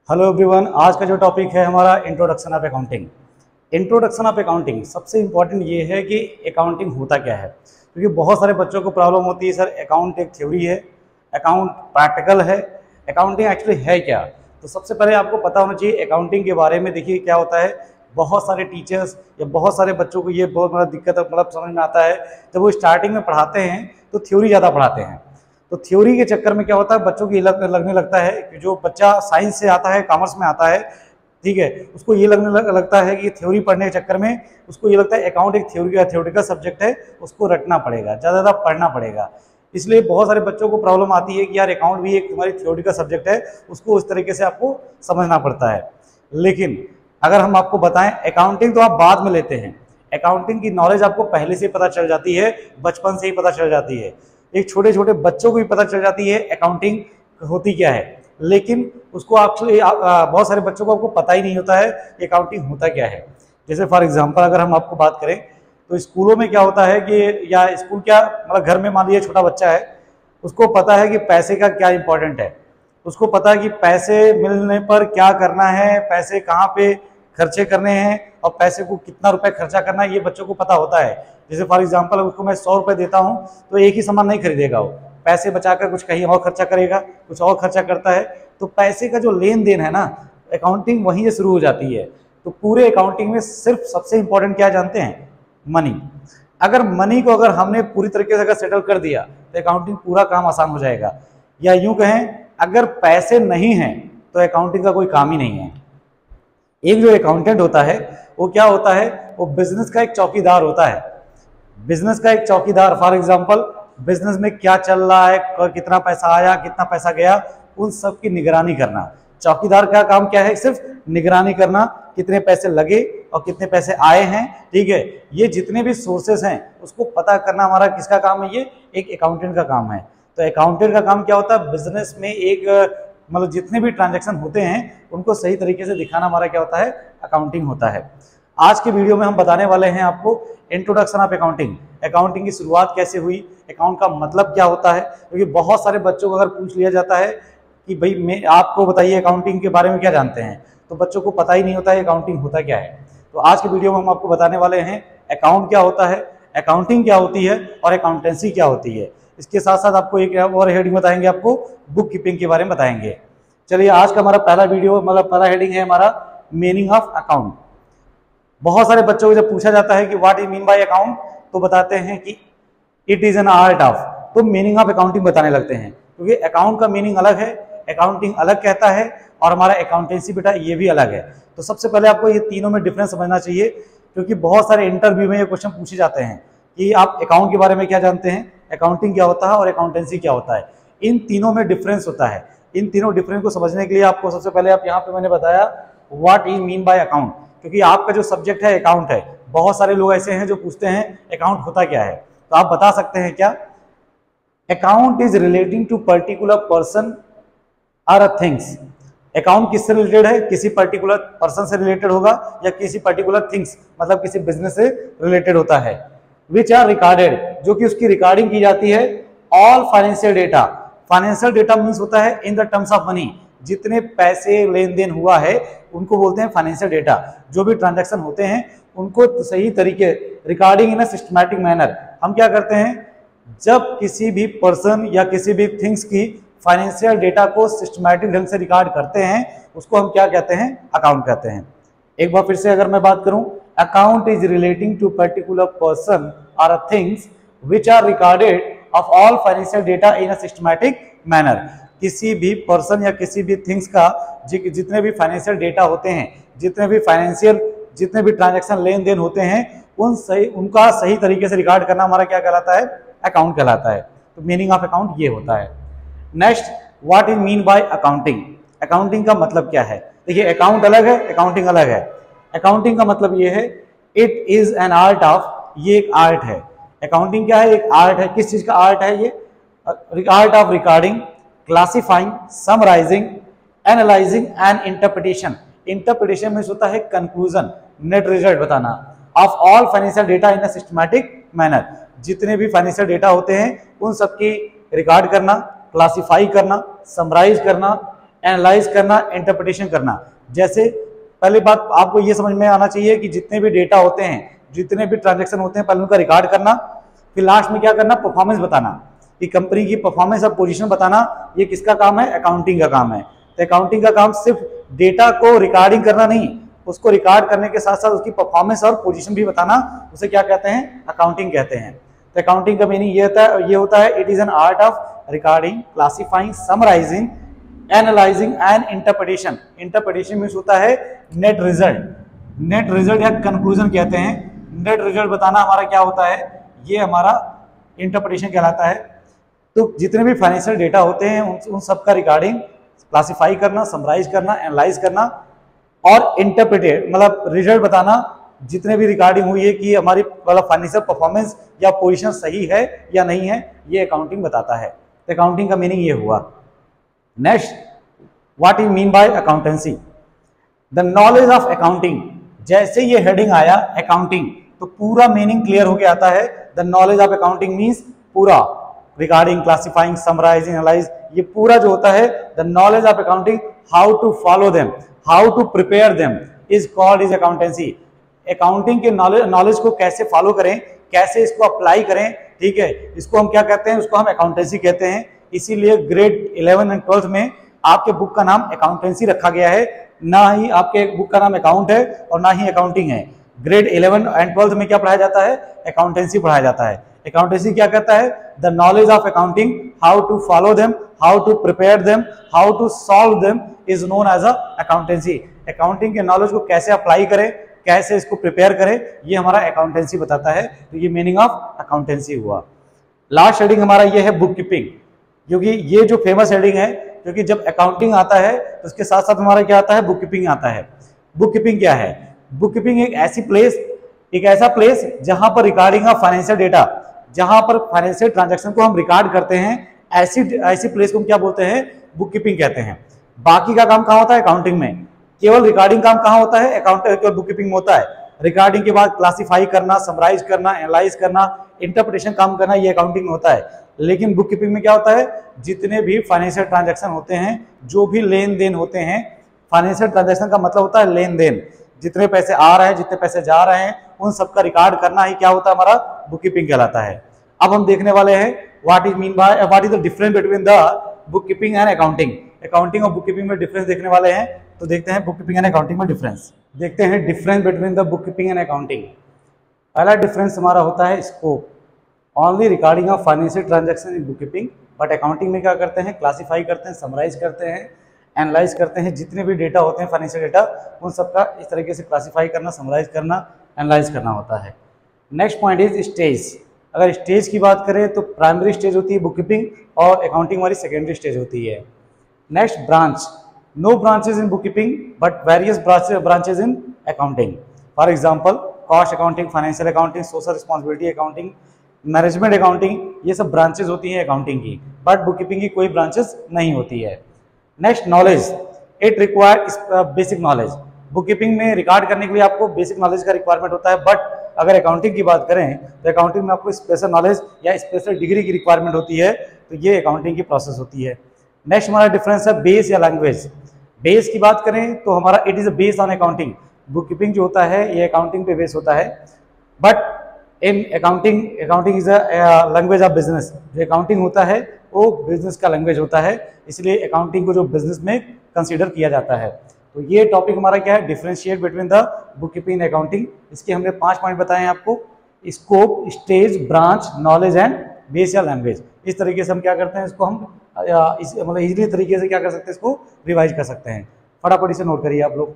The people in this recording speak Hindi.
हेलो एवरीवन, आज का जो टॉपिक है हमारा introduction of accounting. Introduction of accounting सबसे इम्पॉर्टेंट ये है कि अकाउंटिंग होता क्या है, क्योंकि बहुत सारे बच्चों को प्रॉब्लम होती है, सर अकाउंट एक थ्योरी है, अकाउंट प्रैक्टिकल है, अकाउंटिंग एक्चुअली है क्या। तो सबसे पहले आपको पता होना चाहिए अकाउंटिंग के बारे में। देखिए क्या होता है, बहुत सारे टीचर्स या बहुत सारे बच्चों को ये बहुत बड़ा दिक्कत मतलब समझ में आता है, जब वो स्टार्टिंग में पढ़ाते हैं तो थ्योरी ज़्यादा पढ़ाते हैं। तो थ्योरी के चक्कर में क्या होता है, बच्चों को ये लगने लगता है कि जो बच्चा साइंस से आता है, कॉमर्स में आता है, ठीक है, उसको ये लगता है कि थ्योरी पढ़ने के चक्कर में उसको ये लगता है अकाउंट एक थ्योरिटिकल सब्जेक्ट है, उसको रटना पड़ेगा, ज़्यादा पढ़ना पड़ेगा। इसलिए बहुत सारे बच्चों को प्रॉब्लम आती है कि यार अकाउंट भी एक तुम्हारी थ्योरिटिकल सब्जेक्ट है, उसको उस तरीके से आपको समझना पड़ता है। लेकिन अगर हम आपको बताएं, अकाउंटिंग तो आप बाद में लेते हैं, अकाउंटिंग की नॉलेज आपको पहले से पता चल जाती है, बचपन से ही पता चल जाती है। एक छोटे छोटे बच्चों को भी पता चल जाती है अकाउंटिंग होती क्या है, लेकिन उसको एक्चुअली बहुत सारे बच्चों को आपको पता ही नहीं होता है कि अकाउंटिंग होता क्या है। जैसे फॉर एग्जांपल अगर हम आपको बात करें तो स्कूलों में क्या होता है कि, या स्कूल क्या मतलब घर में मान लीजिए छोटा बच्चा है, उसको पता है कि पैसे का क्या इंपॉर्टेंट है, उसको पता है कि पैसे मिलने पर क्या करना है, पैसे कहाँ पे खर्चे करने हैं और पैसे को कितना रुपए खर्चा करना है, ये बच्चों को पता होता है। जैसे फॉर एग्जांपल उसको मैं 100 रुपए देता हूँ तो एक ही सामान नहीं खरीदेगा, वो पैसे बचाकर कुछ कहीं और खर्चा करेगा, कुछ और खर्चा करता है। तो पैसे का जो लेन देन है ना, अकाउंटिंग वहीं से शुरू हो जाती है। तो पूरे अकाउंटिंग में सिर्फ सबसे इंपॉर्टेंट क्या जानते हैं, मनी। अगर मनी को अगर हमने पूरी तरीके से अगर सेटल कर दिया तो अकाउंटिंग पूरा काम आसान हो जाएगा। या यूं कहें, अगर पैसे नहीं हैं तो अकाउंटिंग का कोई काम ही नहीं है। एक जो अकाउंटेंट होता है वो क्या होता है, वो बिजनेस का एक चौकीदार होता है, बिजनेस का एक चौकीदार। फॉर एग्जांपल बिजनेस में क्या चल रहा है, कितना पैसा आया, कितना पैसा गया, उन सब की निगरानी करना। चौकीदार का काम क्या है, सिर्फ निगरानी करना, कितने पैसे लगे और कितने पैसे आए हैं, ठीक है। ये जितने भी सोर्सेस हैं उसको पता करना हमारा किसका काम है, ये एक अकाउंटेंट का काम है। तो अकाउंटेंट का काम क्या होता है, बिजनेस में एक मतलब जितने भी ट्रांजैक्शन होते हैं उनको सही तरीके से दिखाना हमारा क्या होता है, अकाउंटिंग होता है। आज के वीडियो में हम बताने वाले हैं आपको इंट्रोडक्शन ऑफ अकाउंटिंग, अकाउंटिंग की शुरुआत कैसे हुई, अकाउंट का मतलब क्या होता है। क्योंकि बहुत सारे बच्चों को अगर पूछ लिया जाता है कि भाई मैं आपको बताइए अकाउंटिंग के बारे में क्या जानते हैं, तो बच्चों को पता ही नहीं होता है अकाउंटिंग होता क्या है। तो आज के वीडियो में हम आपको बताने वाले हैं अकाउंट क्या होता है, अकाउंटिंग क्या होती है और अकाउंटेंसी क्या होती है। इसके साथ साथ आपको एक और हेडिंग बताएंगे, आपको बुक कीपिंग के बारे में बताएंगे। चलिए, आज का हमारा पहला वीडियो मतलब पहला हेडिंग है हमारा मीनिंग ऑफ अकाउंट। बहुत सारे बच्चों को जब पूछा जाता है कि what is mean by account, तो बताते हैं कि it is an art of, तो मीनिंग ऑफ अकाउंटिंग बताने लगते हैं। क्योंकि अकाउंट का मीनिंग अलग है, अकाउंटिंग अलग कहता है, और हमारा अकाउंटेंसी बेटा ये भी अलग है। तो सबसे पहले आपको ये तीनों में डिफरेंस समझना चाहिए, क्योंकि बहुत सारे इंटरव्यू में ये क्वेश्चन पूछे जाते हैं कि आप अकाउंट के बारे में क्या जानते हैं, अकाउंटिंग क्या होता है और अकाउंटेंसी क्या होता है। इन तीनों में डिफरेंस होता है। इन तीनों डिफरेंस को समझने के लिए आपको सबसे पहले आप यहाँ पे मैंने बताया what is mean by account, क्योंकि आपका जो सब्जेक्ट है अकाउंट है। बहुत सारे लोग ऐसे हैं जो पूछते हैं अकाउंट होता क्या है, तो आप बता सकते हैं क्या, account is relating to particular person और अ थिंग्स। अकाउंट किससे रिलेटेड है, किसी पर्टिकुलर पर्सन से रिलेटेड होगा या किसी पर्टिकुलर थिंग्स मतलब किसी बिजनेस से रिलेटेड होता है। विच आर रिकॉर्डेड, जो कि उसकी रिकॉर्डिंग की जाती है। All financial data, financial data means होता है in the terms of money, जितने पैसे लेन देन हुआ है उनको बोलते हैं फाइनेंशियल डेटा। जो भी ट्रांजैक्शन होते हैं उनको सही तरीके, recording in a systematic manner. हम क्या करते हैं, जब किसी भी पर्सन या किसी भी थिंग्स की फाइनेंशियल डेटा को सिस्टमैटिक ढंग से रिकॉर्ड करते हैं, उसको हम क्या कहते हैं, अकाउंट कहते हैं। एक बार फिर से अगर मैं बात करूं, account is relating to particular person और a things which are recorded of all financial data in a systematic manner. किसी भी पर्सन या किसी भी थिंग्स का जितने भी फाइनेंशियल डेटा होते हैं, जितने भी ट्रांजैक्शन लेन देन होते हैं, उनका सही तरीके से रिकॉर्ड करना हमारा क्या कहलाता है, अकाउंट कहलाता है। तो मीनिंग ऑफ अकाउंट ये होता है। Next, what is mean by accounting, accounting का मतलब क्या है। देखिए, अकाउंट अलग है, अकाउंटिंग अलग है। अकाउंटिंग का मतलब ये है, it is an art of, ये एक आर्ट है। अकाउंटिंग क्या है, एक आर्ट है। किस चीज का आर्ट है ये, art of recording, classifying, summarising, analysing and interpretation. Interpretation में होता है कंक्लूजन, नेट रिजल्ट बताना, of all financial data in a systematic manner. जितने भी फाइनेंशियल डेटा होते हैं उन सबकी रिकॉर्ड करना, क्लासिफाई करना, समराइज करना, एनालाइज करना, इंटरप्रिटेशन करना। जैसे पहली बात आपको ये समझ में आना चाहिए कि जितने भी डेटा होते हैं, जितने भी ट्रांजेक्शन होते हैं, पहले उनका रिकॉर्ड करना, फिर लास्ट में क्या करना, परफॉर्मेंस बताना कि कंपनी की परफॉर्मेंस और पोजीशन बताना। ये किसका काम है? अकाउंटिंग का काम है। तो अकाउंटिंग का काम सिर्फ डेटा को रिकॉर्डिंग करना नहीं, उसको रिकॉर्ड करने के साथ साथ उसकी परफॉर्मेंस और पोजीशन भी बताना, उसे क्या कहते हैं? अकाउंटिंग कहते हैं। तो अकाउंटिंग का मीनिंग ये होता है it is an art of recording, classifying, summarising, analysing and interpretation. Interpretation means होता है नेट रिजल्ट। नेट रिजल्ट या कंक्लूजन कहते हैं। नेट रिजल्ट बताना हमारा क्या होता है? ये हमारा इंटरप्रिटेशन कहलाता है। तो जितने भी फाइनेंशियल डेटा होते हैं उन सब का रिकॉर्डिंग, क्लासिफाई करना, समराइज करना, एनालाइज करना और इंटरप्रिटेट मतलब रिजल्ट बताना, जितने भी रिकॉर्डिंग हुई है कि हमारी मतलब फाइनेंशियल परफॉर्मेंस या पोजीशन सही है या नहीं है, ये अकाउंटिंग बताता है। तो अकाउंटिंग का मीनिंग ये हुआ। Next, what you mean by accountancy? The knowledge of accounting. जैसे ये हेडिंग आया अकाउंटिंग तो पूरा मीनिंग क्लियर होके आता है। The knowledge of accounting means पूरा रिगार्डिंग, क्लासिफाइंग, समराइजिंग, एनालाइज, ये पूरा जो होता है the knowledge of accounting, how to follow them, how to prepare them is called is accountancy. Accounting के नॉलेज को कैसे फॉलो करें, कैसे इसको अप्लाई करें, ठीक है, इसको हम क्या कहते हैं? उसको हम अकाउंटेंसी कहते हैं। इसीलिए ग्रेड 11 एंड 12 में आपके बुक का नाम अकाउंटेंसी रखा गया है, ना ही आपके बुक का नाम अकाउंट है और ना ही अकाउंटिंग है। ग्रेड 11 एंड 12 में क्या पढ़ाया जाता है? अकाउंटेंसी पढ़ाया जाता है। अकाउंटेंसी क्या कहता है? The knowledge of accounting, how to follow them, how to prepare them, how to solve them is known as a accountancy. Accounting के नॉलेज को कैसे अप्लाई करें, कैसे इसको प्रिपेयर करें, ये हमारा अकाउंटेंसी बताता है। तो ये मीनिंग ऑफ अकाउंटेंसी हुआ। लास्ट हेडिंग हमारा ये है बुक कीपिंग, क्योंकि ये जो फेमस हेडिंग है, क्योंकि जब अकाउंटिंग आता है तो उसके साथ साथ हमारा क्या आता है? बुक कीपिंग आता है। बुक कीपिंग क्या है? बुक कीपिंग एक ऐसा प्लेस जहां पर रिकॉर्डिंग ऑफ फाइनेंशियल डेटा, जहां पर फाइनेंशियल ट्रांजैक्शन को हम रिकॉर्ड करते हैं, ऐसी प्लेस को हम क्या बोलते हैं? बुक कीपिंग कहते हैं। बाकी का काम कहाँ होता है? अकाउंटिंग में। केवल रिकॉर्डिंग काम कहाँ होता है? केवल बुक कीपिंग में होता है। रिकॉर्डिंग के बाद क्लासिफाई करना, समराइज करना, एनालाइज करना, इंटरप्रिटेशन काम करना, ये अकाउंटिंग में होता है। लेकिन बुक कीपिंग में क्या होता है? जितने भी फाइनेंशियल ट्रांजैक्शन होते हैं, जो भी लेन देन होते हैं, फाइनेंशियल ट्रांजैक्शन का मतलब होता है लेन देन, जितने पैसे आ रहे हैं, जितने पैसे जा रहे हैं, उन सबका रिकॉर्ड करना ही क्या होता है? हमारा बुक कीपिंग कहलाता है। अब हम देखने वाले हैं what is the difference between the book keeping and accounting. Accounting और बुक कीपिंग में डिफरेंस देखने वाले हैं। तो देखते हैं बुक कीपिंग एंड अकाउंटिंग में डिफरेंस। देखते हैं difference between the book keeping and accounting. पहला डिफरेंस हमारा होता है scope. Only recording of financial transaction in book keeping, but accounting में क्या करते हैं? क्लासिफाई करते हैं, समराइज करते हैं, एनालाइज करते हैं, जितने भी डेटा होते हैं फाइनेंशियल डेटा, उन सबका इस तरीके से क्लासिफाई करना, समराइज करना, एनालाइज करना होता है। Next point is stage. अगर स्टेज की बात करें तो प्राइमरी स्टेज होती है बुक कीपिंग और अकाउंटिंग वाली सेकेंडरी स्टेज होती है। Next, branch. No branches in book keeping but various branches in accounting. For example, cost accounting, financial accounting, social responsibility accounting, management accounting, ये सब ब्रांचेज होती हैं अकाउंटिंग की, बट बुक कीपिंग की कोई ब्रांचेस नहीं होती है। Next, knowledge. It require basic knowledge. Book keeping में रिकॉर्ड करने के लिए आपको बेसिक नॉलेज का रिक्वायरमेंट होता है, बट अगर अकाउंटिंग की बात करें तो अकाउंटिंग में आपको स्पेशल नॉलेज या स्पेशल डिग्री की रिक्वायरमेंट होती है। तो ये अकाउंटिंग की प्रोसेस होती है। नेक्स्ट हमारा डिफरेंस है बेस या लैंग्वेज। बेस की बात करें तो हमारा it is based on accounting. Book keeping जो होता है ये अकाउंटिंग पे बेस होता है, but in accounting is a language of business. जो अकाउंटिंग होता है वो बिजनेस का लैंग्वेज होता है, इसलिए अकाउंटिंग को जो बिजनेस में कंसीडर किया जाता है। तो ये टॉपिक हमारा क्या है? Differentiate between the book keeping and accounting. इसके हमने 5 पॉइंट बताए हैं आपको: scope, stage, branch, knowledge and base या लैंग्वेज। इस तरीके से हम क्या करते हैं, इसको हम मतलब इजीली तरीके से क्या कर सकते हैं, इसको रिवाइज कर सकते हैं। फटाफट इसे नोट करिए आप लोग।